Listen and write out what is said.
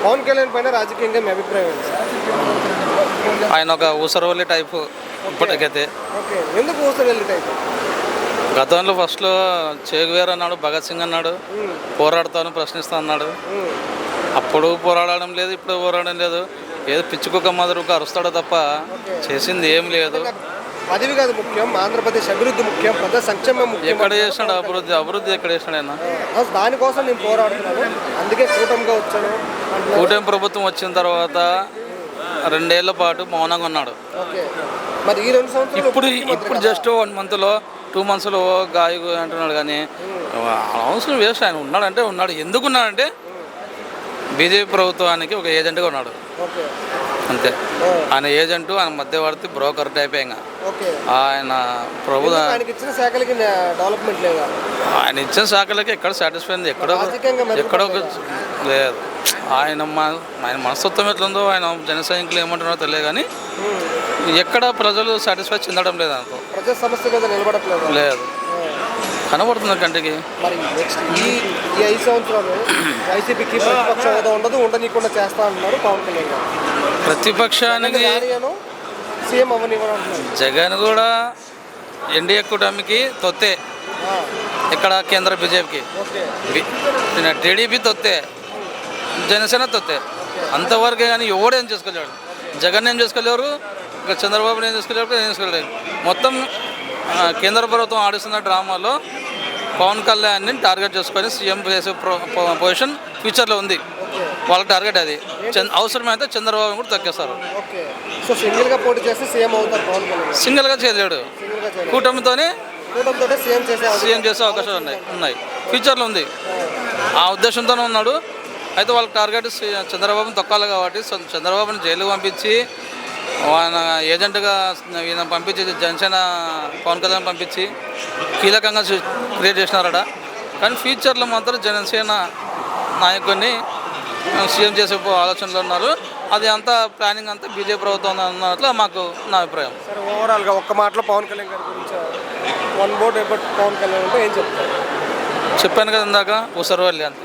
పవన్ కళ్యాణ్ పైన రాజకీయంగా మీ అభిప్రాయం ఏంటి సార్? ఆయన ఒక ఊసరవల్లి టైపు ఇప్పటికైతే. ఓకే, ఎందుకు ఊసరవెల్లి టైప్? గతంలో ఫస్ట్లో చేగువేర్ అన్నాడు, భగత్ సింగ్ అన్నాడు, పోరాడతాను ప్రశ్నిస్తా అన్నాడు. అప్పుడు పోరాడడం లేదు, ఇప్పుడు పోరాడడం లేదు. ఏదో పిచ్చుకుక్క మాదిరి అరుస్తాడో తప్ప చేసింది ఏం లేదు. పదవి కాదు ముఖ్యం, ఆంధ్రప్రదేశ్ అభివృద్ధి ముఖ్యం, ప్రజా సంక్షేమం ముఖ్యం. ఎక్కడ చేసినాడు అభివృద్ధి ఎక్కడ చేసినాడు ఆయన? దానికోసం నేను పోరాడుతున్నాను, అందుకే కూటమిగా వచ్చాను. కూటమి ప్రభుత్వం వచ్చిన తర్వాత 2 ఏళ్ల పాటు మౌనంగా ఉన్నాడు. ఓకే, మరి ఈ 2 సంవత్సరాలు ఇప్పుడు జస్ట్ 1 మంత్లో 2 మంత్స్లో గాయ అంటున్నాడు. కానీ అవసరం వేస్ట్. ఆయన ఉన్నాడంటే ఉన్నాడు. ఎందుకు ఉన్నాడంటే బీజేపీ ప్రభుత్వానికి ఒక ఏజెంట్గా ఉన్నాడు అంతే. ఆయన ఏజెంటు, ఆయన మధ్యవర్తి, బ్రోకర్ టైప్. ఇంకా ఆయన ఆయన ఇచ్చిన శాఖలకి ఎక్కడ సాటిస్ఫై అయింది, ఎక్కడో లేదు. ఆయన మనస్తత్వం ఎట్లుందో, ఆయన జన సైనికులు ఏమంటున్నారో తెలియదు. కానీ ఎక్కడ ప్రజలు సాటిస్ఫై చెందడం లేదు అనుకో, ప్రజా సమస్య మీద నిలబడట్లేదు. లేదు, కనబడుతుంది కంటికి. మరి నెక్స్ట్ ఈ 5 సంవత్సరాలు వైసీపీకి ప్రతిపక్ష హోదా ఉండదు, ఉండనీయకుండా చేస్తా అంటున్నారు పవన్ కళ్యాణ్ గారు. ప్రతిపక్షానికి సీఎం అవ్వనివ్వడం. జగన్ కూడా ఎన్డీఏ కూటమికి తొత్తే. ఇక్కడ కేంద్ర బీజేపీకి, టీడీపీ తొత్తే, జనసేన తొత్తే, అంతవరకే. కానీ ఎవడు ఏం చేసుకోలేడు. జగన్ ఏం చేసుకోలేరు, ఇంకా చంద్రబాబు ఏం చేసుకోలేరు, ఏం చేసుకోలేరు. మొత్తం కేంద్ర ప్రభుత్వం ఆడిస్తున్న డ్రామాలో పవన్ కళ్యాణ్ని టార్గెట్ చేసుకొని సీఎం చేసే పొజిషన్ ఫ్యూచర్లో ఉంది. వాళ్ళ టార్గెట్ అది. అవసరమైతే చంద్రబాబు కూడా తొక్కేస్తారు. సింగిల్గా చేయలేడు, కూటమితోనే సీఎం చేసే అవకాశాలు ఉన్నాయి, ఫ్యూచర్లో ఉంది. ఆ ఉద్దేశంతోనే ఉన్నాడు. అయితే వాళ్ళ టార్గెట్ చంద్రబాబుని తొక్కాలి కాబట్టి చంద్రబాబుని జైలుకు పంపించి ఆయన ఏజెంట్గా ఈయన పంపించి జనసేన పవన్ కళ్యాణ్ పంపించి కీలకంగా క్రియేట్ చేసినారట. కానీ ఫ్యూచర్లో మాత్రం జనసేన నాయకుడిని సీఎం చేసే ఆలోచనలో ఉన్నారు. అది అంతా ప్లానింగ్ అంతా బీజేపీ ప్రభుత్వం అన్నట్లు మాకు నా అభిప్రాయం. సరే, ఓవరాల్గా ఒక్క మాటలో పవన్ కళ్యాణ్ గారి గురించి one word about Pawan Kalyan అంటే ఏం చెప్తారు? చెప్పాను కదా ఇందాక, ఊసరవల్లి అంతే.